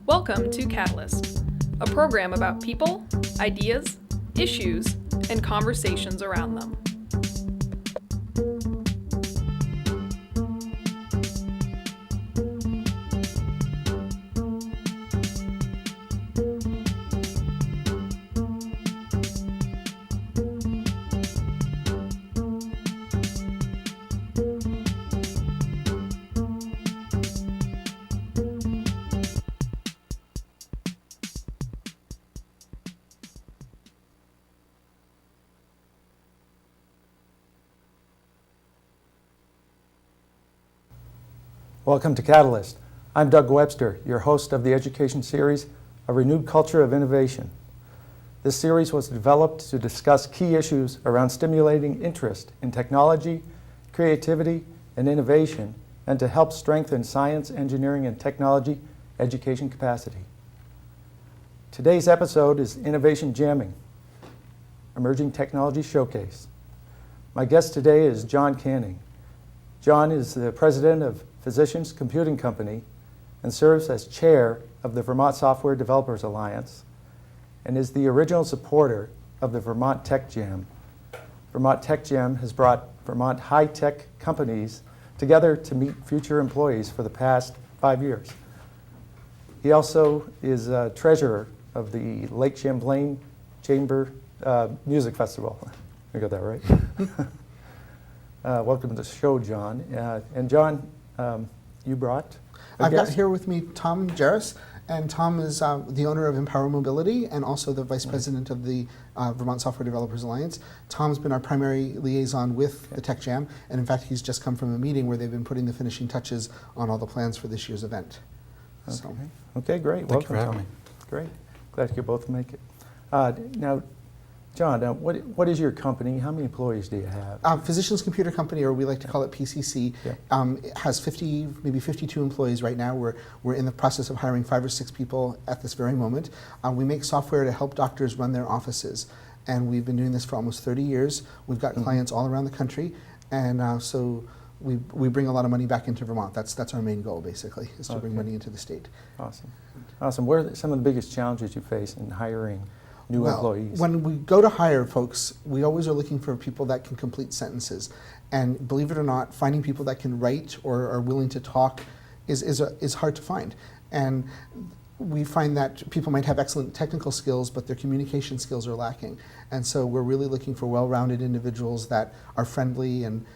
Welcome to Catalyst, a program about people, ideas, issues, and conversations around them. Welcome to Catalyst. I'm Doug Webster, your host of the education series, A Renewed Culture of Innovation. This series was developed to discuss key issues around stimulating interest in technology, creativity, and innovation, and to help strengthen science, engineering, and technology education capacity. Today's episode is Innovation Jamming, Emerging Technology Showcase. My guest today is John Canning. John is the president of Physicians Computing Company and serves as chair of the Vermont Software Developers Alliance and is the original supporter of the Vermont Tech Jam. Vermont Tech Jam has brought Vermont high-tech companies together to meet future employees for the past 5 years. He also is treasurer of the Lake Champlain Chamber Music Festival. I got that right? Welcome to the show, John. And John, you brought a I've guest? got here with me Tom Jarris, and Tom is the owner of Empower Mobility and also the vice president of the Vermont Software Developers Alliance. Tom's been our primary liaison with the Tech Jam, and in fact, he's just come from a meeting where they've been putting the finishing touches on all the plans for this year's event. Okay, So, okay, great. Thank you for Welcome, having Tom. Great. Glad you could both make it. Now, John, what is your company? How many employees do you have? Physicians Computer Company, or we like to call it PCC, it has 50, maybe 52 employees right now. We're in the process of hiring 5 or 6 people at this very moment. We make software to help doctors run their offices, and we've been doing this for almost 30 years. We've got clients all around the country, and so we bring a lot of money back into Vermont. That's our main goal, basically, is to bring money into the state. Awesome. What are some of the biggest challenges you face in hiring new employees? When we go to hire folks, we always are looking for people that can complete sentences. And believe it or not, finding people that can write or are willing to talk is hard to find. And we find that people might have excellent technical skills, but their communication skills are lacking. And so we're really looking for well-rounded individuals that are friendly and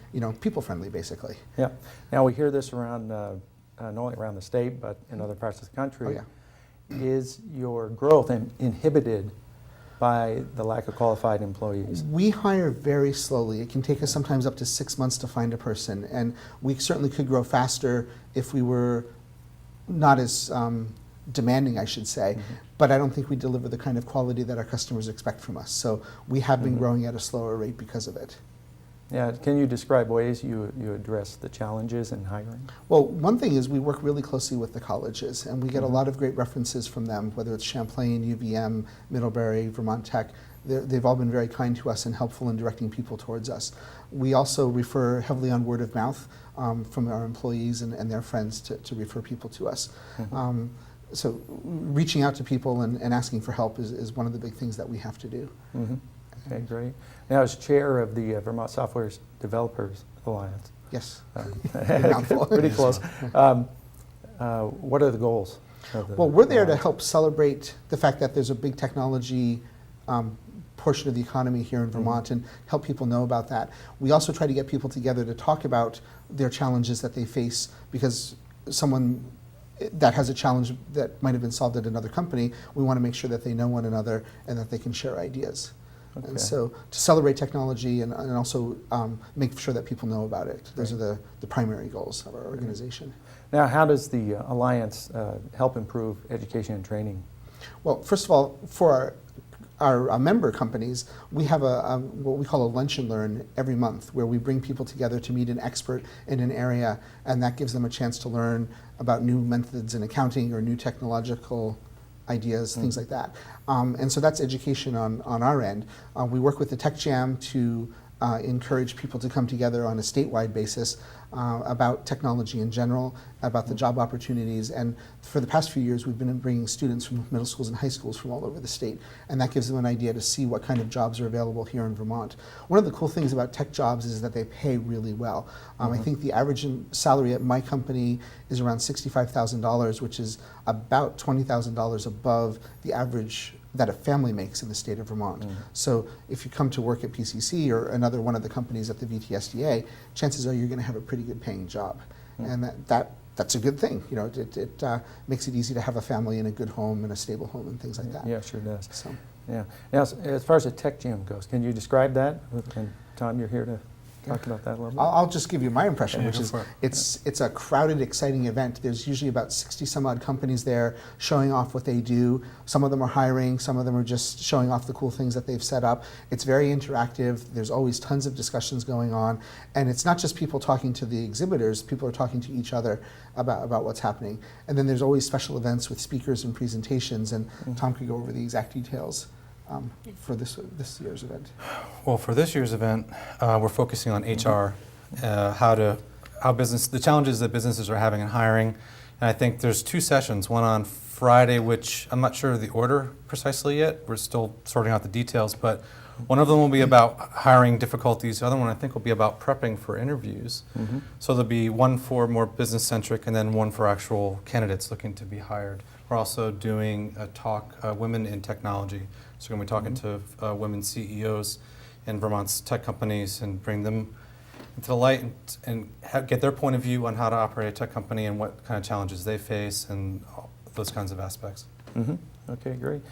people-friendly, basically. Yeah. Now we hear this around, not only around the state, but in other parts of the country. Oh, yeah. Is your growth inhibited by the lack of qualified employees? We hire very slowly. It can take us sometimes up to 6 months to find a person, and we certainly could grow faster if we were not as demanding, I should say, but I don't think we deliver the kind of quality that our customers expect from us. So we have been growing at a slower rate because of it. Yeah, can you describe ways you address the challenges in hiring? Well, one thing is we work really closely with the colleges, and we get a lot of great references from them, whether it's Champlain, UVM, Middlebury, Vermont Tech. They've all been very kind to us and helpful in directing people towards us. We also refer heavily on word of mouth from our employees and their friends to refer people to us. So reaching out to people and asking for help is one of the big things that we have to do. Okay, great. Now, as chair of the Vermont Software Developers Alliance. Yes. Pretty close. What are the goals? Well, we're there to help celebrate the fact that there's a big technology portion of the economy here in Vermont and help people know about that. We also try to get people together to talk about their challenges that they face, because someone that has a challenge that might have been solved at another company, we want to make sure that they know one another and that they can share ideas. Okay. And so to celebrate technology and also make sure that people know about it. Those are the primary goals of our organization. Now, how does the Alliance help improve education and training? Well, first of all, for our member companies, we have what we call a lunch and learn every month, where we bring people together to meet an expert in an area, and that gives them a chance to learn about new methods in accounting or new technological ideas, things like that. And so that's education on our end. We work with the Tech Jam to encourage people to come together on a statewide basis about technology in general, about the job opportunities. And for the past few years, we've been bringing students from middle schools and high schools from all over the state. And that gives them an idea to see what kind of jobs are available here in Vermont. One of the cool things about tech jobs is that they pay really well. I think the average salary at my company is around $65,000, which is about $20,000 above the average that a family makes in the state of Vermont. So if you come to work at PCC or another one of the companies at the VTSDA, chances are you're going to have a pretty good paying job. And that's a good thing. You know, it makes it easy to have a family and a good home and a stable home and things like that. Yeah, sure does. So. Yeah. Now, as far as the Tech Jam goes, can you describe that? And Tom, you're here to talk about that a little bit. I'll just give you my impression, Yeah, which go is for it. it's a crowded, exciting event. There's usually about 60 some odd companies there showing off what they do. Some of them are hiring, some of them are just showing off the cool things that they've set up. It's very interactive. There's always tons of discussions going on. And it's not just people talking to the exhibitors, people are talking to each other about what's happening. And then there's always special events with speakers and presentations, and Tom could go over the exact details for this year's event. Well, for this year's event, we're focusing on HR, the challenges that businesses are having in hiring. And I think there's two sessions, one on Friday, which I'm not sure of the order precisely yet. We're still sorting out the details, but one of them will be about hiring difficulties. The other one I think will be about prepping for interviews. So there'll be one for more business-centric and then one for actual candidates looking to be hired. We're also doing a talk, Women in Technology. So we're going to be talking to women CEOs in Vermont's tech companies and bring them into the light and get their point of view on how to operate a tech company and what kind of challenges they face and those kinds of aspects. Okay, great.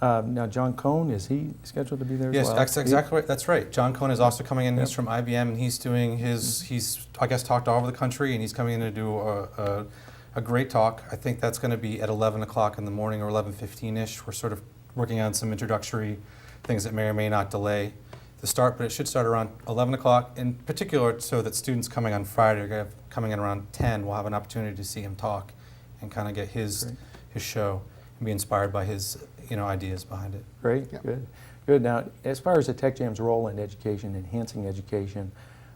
Now, John Cohn, is he scheduled to be there as well? Yes, exactly right. That's right. John Cohn is also coming in. He's from IBM, and he's doing he's, I guess, talked all over the country, and he's coming in to do a great talk. I think that's going to be at 11 o'clock in the morning or 11:15-ish. We're sort of working on some introductory things that may or may not delay the start, but it should start around 11 o'clock, in particular so that students coming on Friday are coming in around 10 will have an opportunity to see him talk and kind of get his show and be inspired by his ideas behind it. Great, Yeah. good. Now, as far as the Tech Jam's role in education, enhancing education,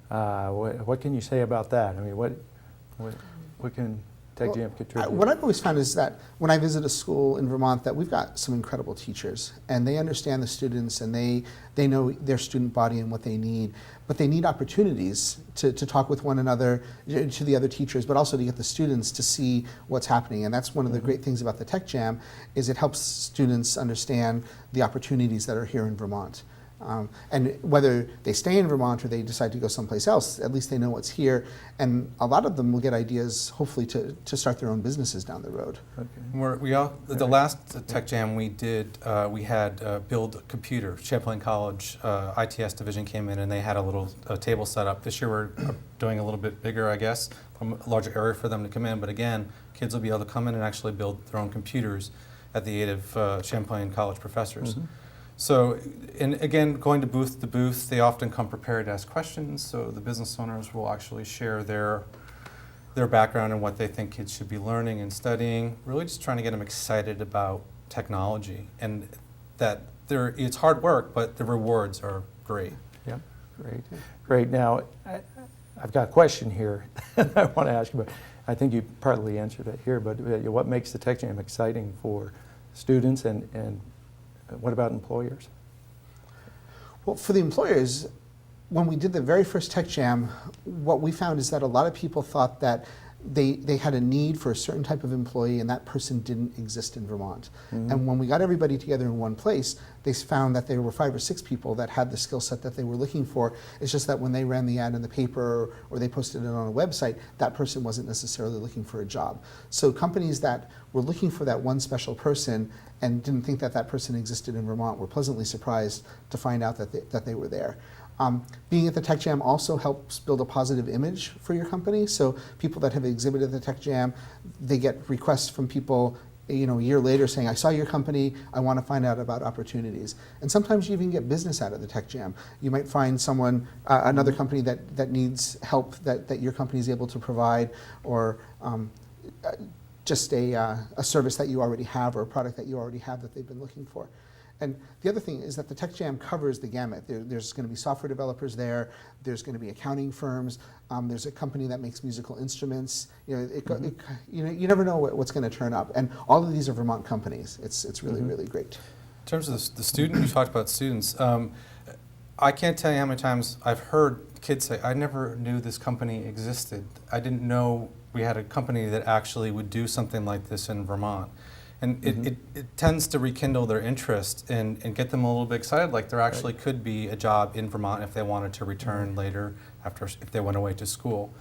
what can you say about that? I mean, what can Tech Jam contribute? What I've always found is that when I visit a school in Vermont, that we've got some incredible teachers, and they understand the students, and they know their student body and what they need, but they need opportunities to talk with one another, to the other teachers, but also to get the students to see what's happening. And that's one of the great things about the Tech Jam, is it helps students understand the opportunities that are here in Vermont. And whether they stay in Vermont or they decide to go someplace else, at least they know what's here. And a lot of them will get ideas, hopefully, to start their own businesses down the road. Okay. The last Tech Jam we did, we had Build a Computer. Champlain College ITS division came in and they had a little table set up. This year we're doing a little bit bigger, I guess, from a larger area for them to come in. But again, kids will be able to come in and actually build their own computers at the aid of Champlain College professors. So, and again, going to booth to booth, they often come prepared to ask questions, so the business owners will actually share their background and what they think kids should be learning and studying, really just trying to get them excited about technology, and that it's hard work, but the rewards are great. Yeah, great. Now, I've got a question here that I want to ask you about. I think you partly answered it here, but what makes the Tech Jam exciting for students and what about employers? Well, for the employers, when we did the very first Tech Jam, what we found is that a lot of people thought that they had a need for a certain type of employee and that person didn't exist in Vermont. And when we got everybody together in one place, they found that there were 5 or 6 people that had the skill set that they were looking for. It's just that when they ran the ad in the paper or they posted it on a website, that person wasn't necessarily looking for a job. So companies that were looking for that one special person and didn't think that that person existed in Vermont were pleasantly surprised to find out that they were there. Being at the Tech Jam also helps build a positive image for your company. So people that have exhibited at the Tech Jam, they get requests from people a year later saying, I saw your company, I want to find out about opportunities. And sometimes you even get business out of the Tech Jam. You might find someone, another company that needs help that your company is able to provide, or just a service that you already have or a product that you already have that they've been looking for. And the other thing is that the Tech Jam covers the gamut. There's going to be software developers there. There's going to be accounting firms. There's a company that makes musical instruments. You know, you never know what's going to turn up. And all of these are Vermont companies. It's really, really great. In terms of the student, you talked about students. I can't tell you how many times I've heard kids say, I never knew this company existed. I didn't know we had a company that actually would do something like this in Vermont. And it tends to rekindle their interest and get them a little bit excited, like there actually could be a job in Vermont if they wanted to return later if they went away to school.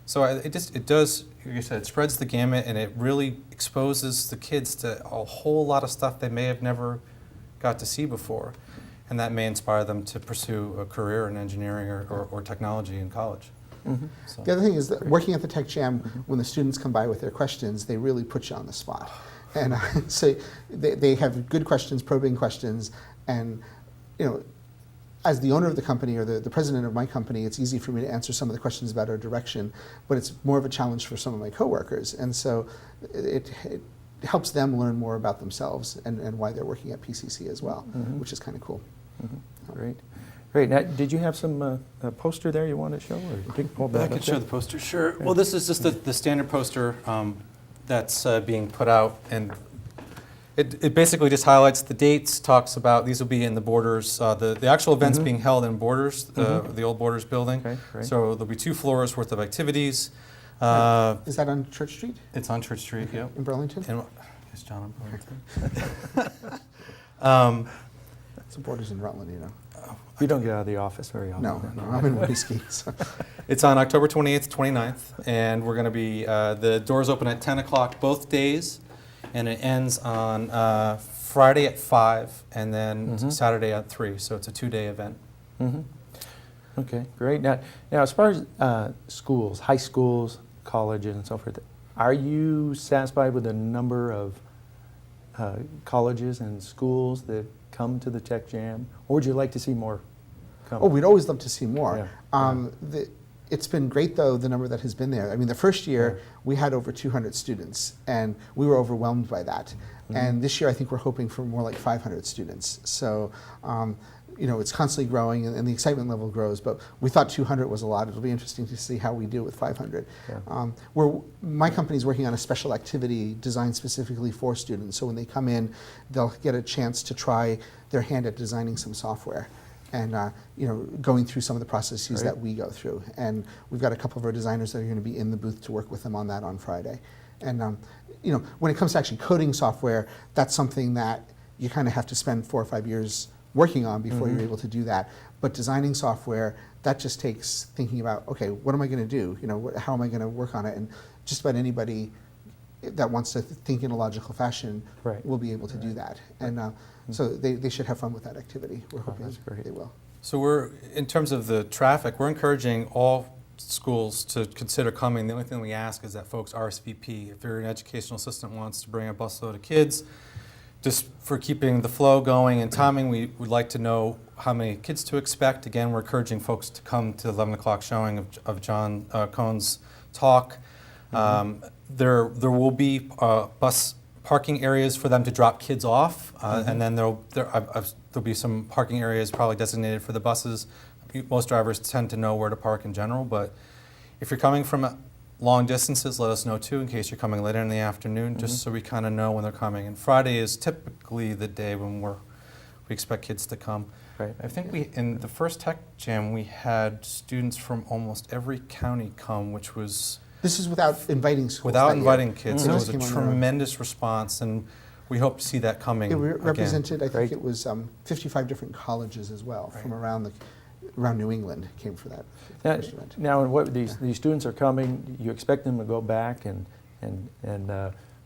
So it does, like you said, it spreads the gamut and it really exposes the kids to a whole lot of stuff they may have never got to see before. And that may inspire them to pursue a career in engineering or technology in college. So. The other thing is that working at the Tech Jam, when the students come by with their questions, they really put you on the spot. And so they have good questions, probing questions, and you know, as the owner of the company or the president of my company, it's easy for me to answer some of the questions about our direction, but it's more of a challenge for some of my coworkers. And so it helps them learn more about themselves and why they're working at PCC as well, which is kind of cool. Great. Great. Now, did you have some poster there you want to show? Or you can pull I back could up show there? the poster, sure. Well, this is just the standard poster that's being put out, and it basically just highlights the dates, talks about, these will be in the Borders, the actual event's being held in Borders, the old Borders building. Okay, great. So there'll be 2 floors worth of activities. Is that on Church Street It's on Church Street, yep. in Burlington? And, is John on Burlington? It's the Borders in Rutland, you know. You don't get out of the office very often. No, I'm in Whiskey. So. It's on October 28th, 29th, and we're going to be, the doors open at 10 o'clock both days, and it ends on Friday at 5, and then Saturday at 3, so it's a 2-day event. Okay, great. Now as far as schools, high schools, colleges, and so forth, are you satisfied with the number of colleges and schools that come to the Tech Jam, or would you like to see more come? Oh, we'd always love to see more. Yeah. It's been great, though, the number that has been there. I mean, the first year, we had over 200 students, and we were overwhelmed by that. And this year, I think we're hoping for more like 500 students. So, you know, it's constantly growing, and the excitement level grows, but we thought 200 was a lot. It'll be interesting to see how we do with 500. Yeah. My company's working on a special activity designed specifically for students, so when they come in, they'll get a chance to try their hand at designing some software. And you know, going through some of the processes that we go through. And we've got a couple of our designers that are going to be in the booth to work with them on that on Friday. And you know, when it comes to actually coding software, that's something that you kind of have to spend 4 or 5 years working on before you're able to do that. But designing software, that just takes thinking about, okay, what am I going to do? You know, how am I going to work on it? And just about anybody that wants to think in a logical fashion will be able to do that. And so they should have fun with that activity. We're hoping they will. So in terms of the traffic, we're encouraging all schools to consider coming. The only thing we ask is that folks RSVP. If you're an educational assistant wants to bring a busload of kids, just for keeping the flow going and timing, we would like to know how many kids to expect. Again, we're encouraging folks to come to the 11 o'clock showing of John Cohn's talk. There will be bus parking areas for them to drop kids off, and then there'll be some parking areas probably designated for the buses. Most drivers tend to know where to park in general, but if you're coming from long distances, let us know too, in case you're coming later in the afternoon, just so we kind of know when they're coming. And Friday is typically the day when we expect kids to come. Right. I think in the first Tech Jam, we had students from almost every county come, which was... This is without inviting schools. Without inviting kids. It It was just a came on their own. tremendous response, and we hope to see that coming It again. represented, I think Great. it was 55 different colleges as well from around New England came for that first event. Now, what these students are coming, you expect them to go back and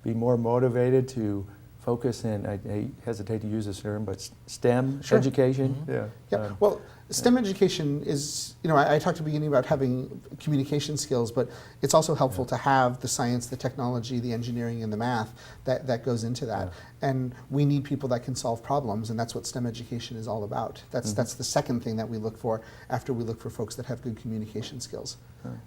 be more motivated to focus in, I hesitate to use this term, but STEM education? Yeah, well, STEM education is, I talked at the beginning about having communication skills, but it's also helpful to have the science, the technology, the engineering, and the math that goes into that. Yeah. And we need people that can solve problems, and that's what STEM education is all about. That's the second thing that we look for after we look for folks that have good communication skills.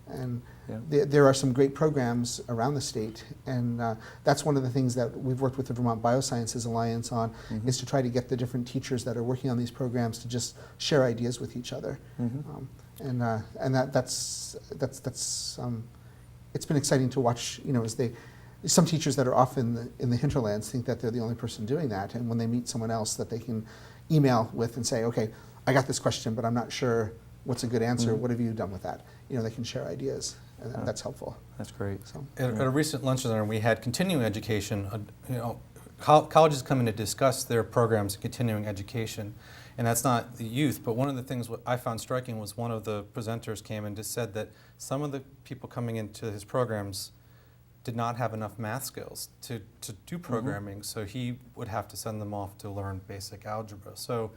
And there are some great programs around the state, and that's one of the things that we've worked with the Vermont Biosciences Alliance on, is to try to get the different teachers that are working on these programs to just share ideas with each other. And that's it's been exciting to watch, as some teachers that are off in the hinterlands think that they're the only person doing that, and when they meet someone else that they can email with and say, okay, I got this question, but I'm not sure what's a good answer, what have you done with that? They can share ideas, and that's helpful. That's great. So, At a recent lunch and learn, we had continuing education. Colleges come in to discuss their programs in continuing education, and that's not the youth. But one of the things what I found striking was one of the presenters came and just said that some of the people coming into his programs did not have enough math skills to do programming, so he would have to send them off to learn basic algebra. So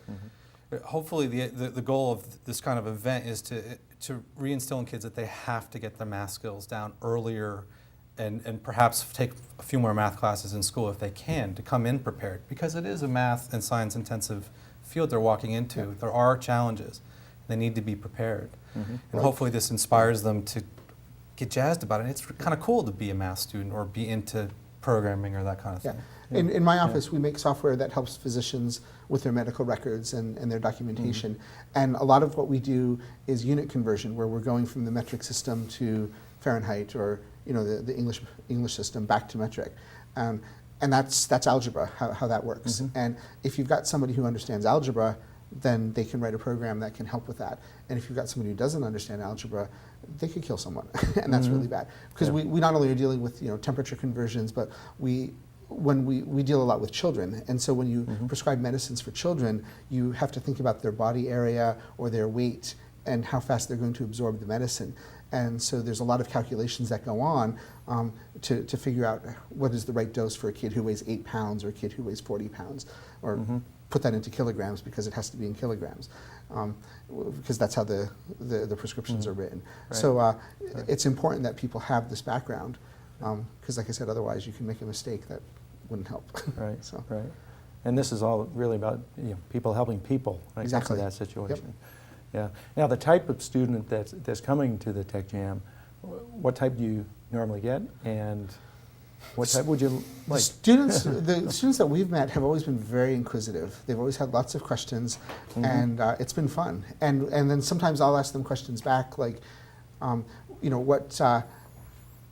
hopefully the goal of this kind of event is to reinstill in kids that they have to get their math skills down earlier, and perhaps take a few more math classes in school if they can, to come in prepared, because it is a math and science intensive field they're walking into. There are challenges. They need to be prepared. And hopefully this inspires them to get jazzed about it. It's kind of cool to be a math student or be into programming or that kind of thing. In my office, we make software that helps physicians with their medical records and their documentation. And a lot of what we do is unit conversion, where we're going from the metric system to Fahrenheit, or the English system back to metric. And that's algebra, how that works. And if you've got somebody who understands algebra, then they can write a program that can help with that. And if you've got somebody who doesn't understand algebra, they could kill someone, and that's really bad. Because we not only are dealing with temperature conversions, but we deal a lot with children. And so when you prescribe medicines for children, you have to think about their body area or their weight and how fast they're going to absorb the medicine. And so there's a lot of calculations that go on to figure out what is the right dose for a kid who weighs 8 pounds or a kid who weighs 40 pounds, or put that into kilograms, because it has to be in kilograms, because that's how the prescriptions are written. Right. So it's important that people have this background, because like I said, otherwise you can make a mistake that wouldn't help. Right. So. Right. And this is all really about people helping people when it comes to Exactly. that situation. Yeah. Now, the type of student that's coming to the Tech Jam, what type do you normally get, and what type would you like? The students that we've met have always been very inquisitive. They've always had lots of questions, and it's been fun. And then sometimes I'll ask them questions back, like,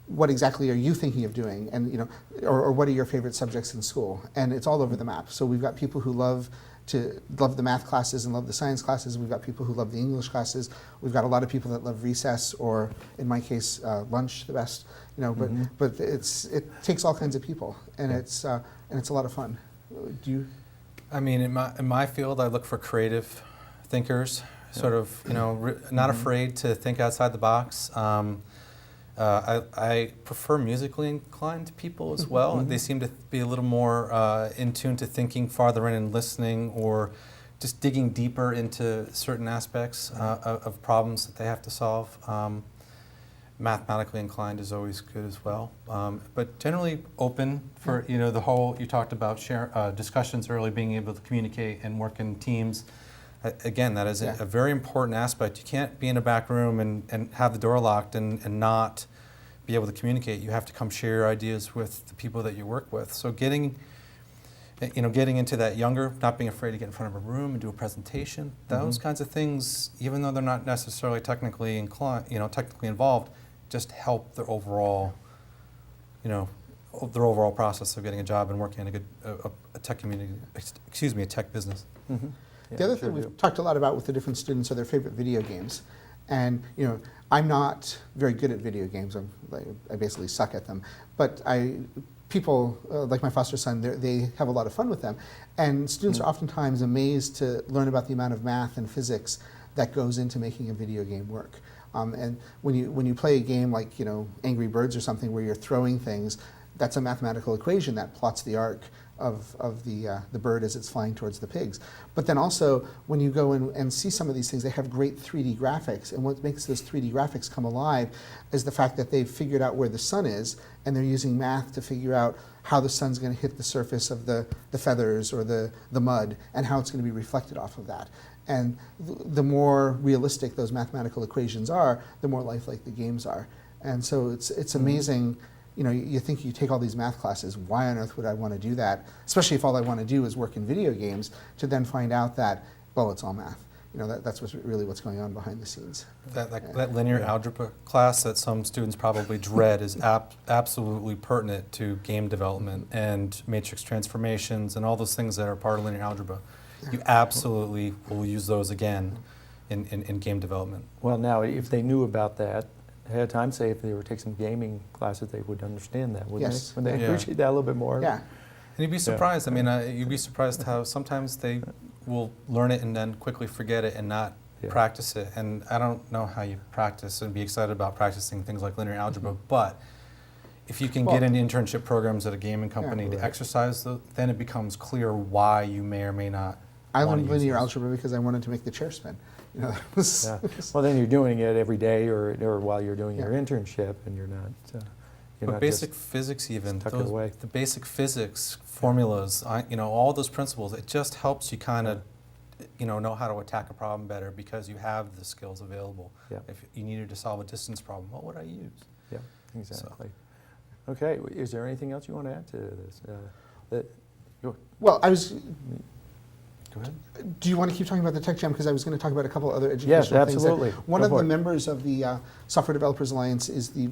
what exactly are you thinking of doing, and or what are your favorite subjects in school? And it's all over the map. So we've got people who love the math classes and love the science classes. We've got people who love the English classes. We've got a lot of people that love recess, or in my case, lunch the best. But it takes all kinds of people, and it's a lot of fun. Do you? I mean, in my field, I look for creative thinkers, sort of, not afraid to think outside the box. I prefer musically inclined people as well. They seem to be a little more in tune to thinking farther in and listening, or just digging deeper into certain aspects of problems that they have to solve. Mathematically inclined is always good as well. But generally open for, the whole, you talked about discussions early, being able to communicate and work in teams. Again, that is a very important aspect. You can't be in a back room and have the door locked and not be able to communicate. You have to come share your ideas with the people that you work with. So getting into that younger, not being afraid to get in front of a room and do a presentation, those kinds of things, even though they're not necessarily technically inclined, technically involved, just help their overall, process of getting a job and working in a tech community, a tech business. The other thing we've talked a lot about with the different students are their favorite video games. And I'm not very good at video games. I basically suck at them. But people like my foster son, they have a lot of fun with them. And students are oftentimes amazed to learn about the amount of math and physics that goes into making a video game work. And when you play a game like Angry Birds or something, where you're throwing things, that's a mathematical equation that plots the arc of the bird as it's flying towards the pigs. But then also, when you go in and see some of these things, they have great 3D graphics. And what makes those 3D graphics come alive is the fact that they've figured out where the sun is, and they're using math to figure out how the sun's going to hit the surface of the feathers or the mud, and how it's going to be reflected off of that. And the more realistic those mathematical equations are, the more lifelike the games are. And so it's amazing. You know, you think you take all these math classes, why on earth would I want to do that? Especially if all I want to do is work in video games, to then find out that, well, it's all math. You know, that's really what's going on behind the scenes. That linear algebra class that some students probably dread is absolutely pertinent to game development and matrix transformations and all those things that are part of linear algebra. You absolutely will use those again in game development. Well, now, if they knew about that ahead of time, say if they were taking some gaming classes, they would understand that, wouldn't Yes. they? Would they Yeah. appreciate that a little bit more? Yeah. And you'd be surprised. I mean, you'd be surprised how sometimes they will learn it and then quickly forget it and not practice it. And I don't know how you practice and be excited about practicing things like linear algebra, but if you can get into internship programs at a gaming company to exercise, then it becomes clear why you may or may not. I learned linear algebra because I wanted to make the chair spin. You know, that was, Well, then you're doing it every day or while you're doing your internship, and you're not. But basic physics, even tuck it away. the basic physics formulas, you know, all those principles, it just helps you kind of, you know how to attack a problem better because you have the skills available. Yeah. If you needed to solve a distance problem, what would I use? Yeah, exactly. Okay, is there anything else you want to add to this? well, I was. Go ahead. Do you want to keep talking about the Tech Jam? Because I was going to talk about a couple other educational Yes, things. absolutely. One Go of for the it. members of the Software Developers Alliance is the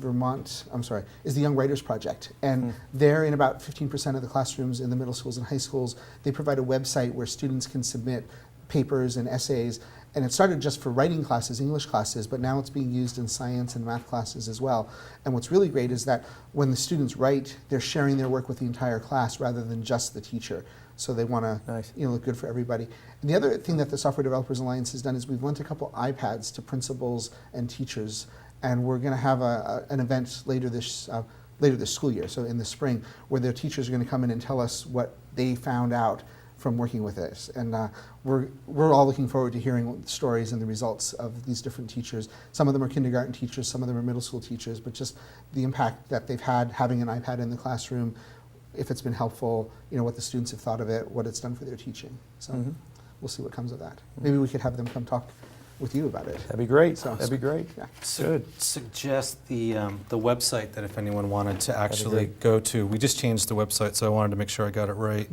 is the Young Writers Project. And they're in about 15% of the classrooms in the middle schools and high schools. They provide a website where students can submit papers and essays. And it started just for writing classes, English classes, but now it's being used in science and math classes as well. And what's really great is that when the students write, they're sharing their work with the entire class rather than just the teacher. So they want to look good for everybody. And the other thing that the Software Developers Alliance has done is we've lent a couple iPads to principals and teachers, and we're going to have an event later this school year, so in the spring, where their teachers are going to come in and tell us what they found out from working with this. And we're all looking forward to hearing the stories and the results of these different teachers. Some of them are kindergarten teachers, some of them are middle school teachers, but just the impact that they've had having an iPad in the classroom, if it's been helpful, what the students have thought of it, what it's done for their teaching. So we'll see what comes of that. Maybe we could have them come talk with you about it. That'd be great. So, That'd be great. Yeah. Good. Suggest the website that if anyone wanted to actually go to. We just changed the website, so I wanted to make sure I got it right.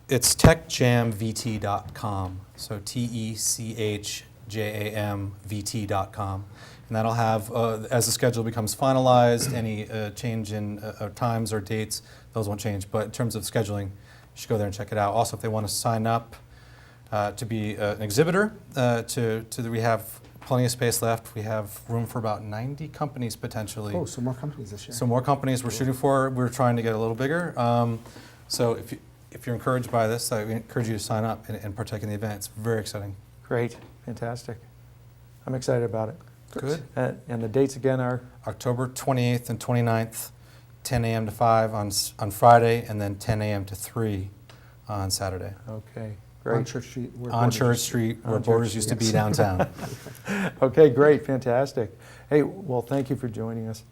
It's techjamvt.com, so techjamvt.com. And that'll have, as the schedule becomes finalized, any change in times or dates, those won't change. But in terms of scheduling, you should go there and check it out. Also, if they want to sign up to be an exhibitor, we have plenty of space left. We have room for about 90 companies potentially. Oh, so more companies this year. So more companies we're shooting for. We're trying to get a little bigger. So if you're encouraged by this, I encourage you to sign up and partake in the event. It's very exciting. Great. Fantastic. I'm excited about it. Good. And the dates again are? October 28th and 29th, 10 a.m. to 5 on Friday, and then 10 a.m. to 3 on Saturday. Okay, On great. Church Street. On Church Street, where Borders used to be downtown. Okay, great, fantastic. Hey, well, thank you for joining us.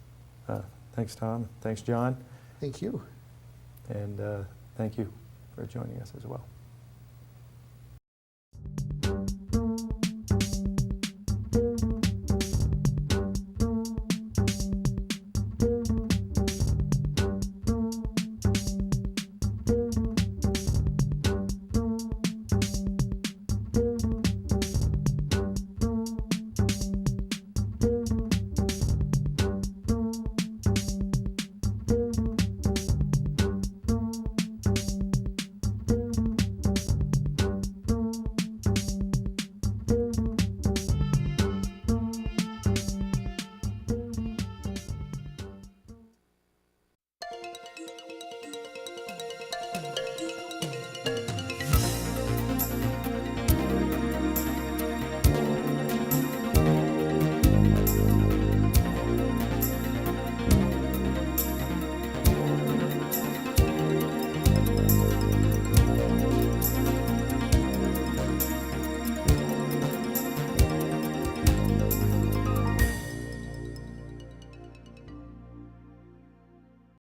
Thanks, Tom. Thanks, John. Thank you. And thank you for joining us as well.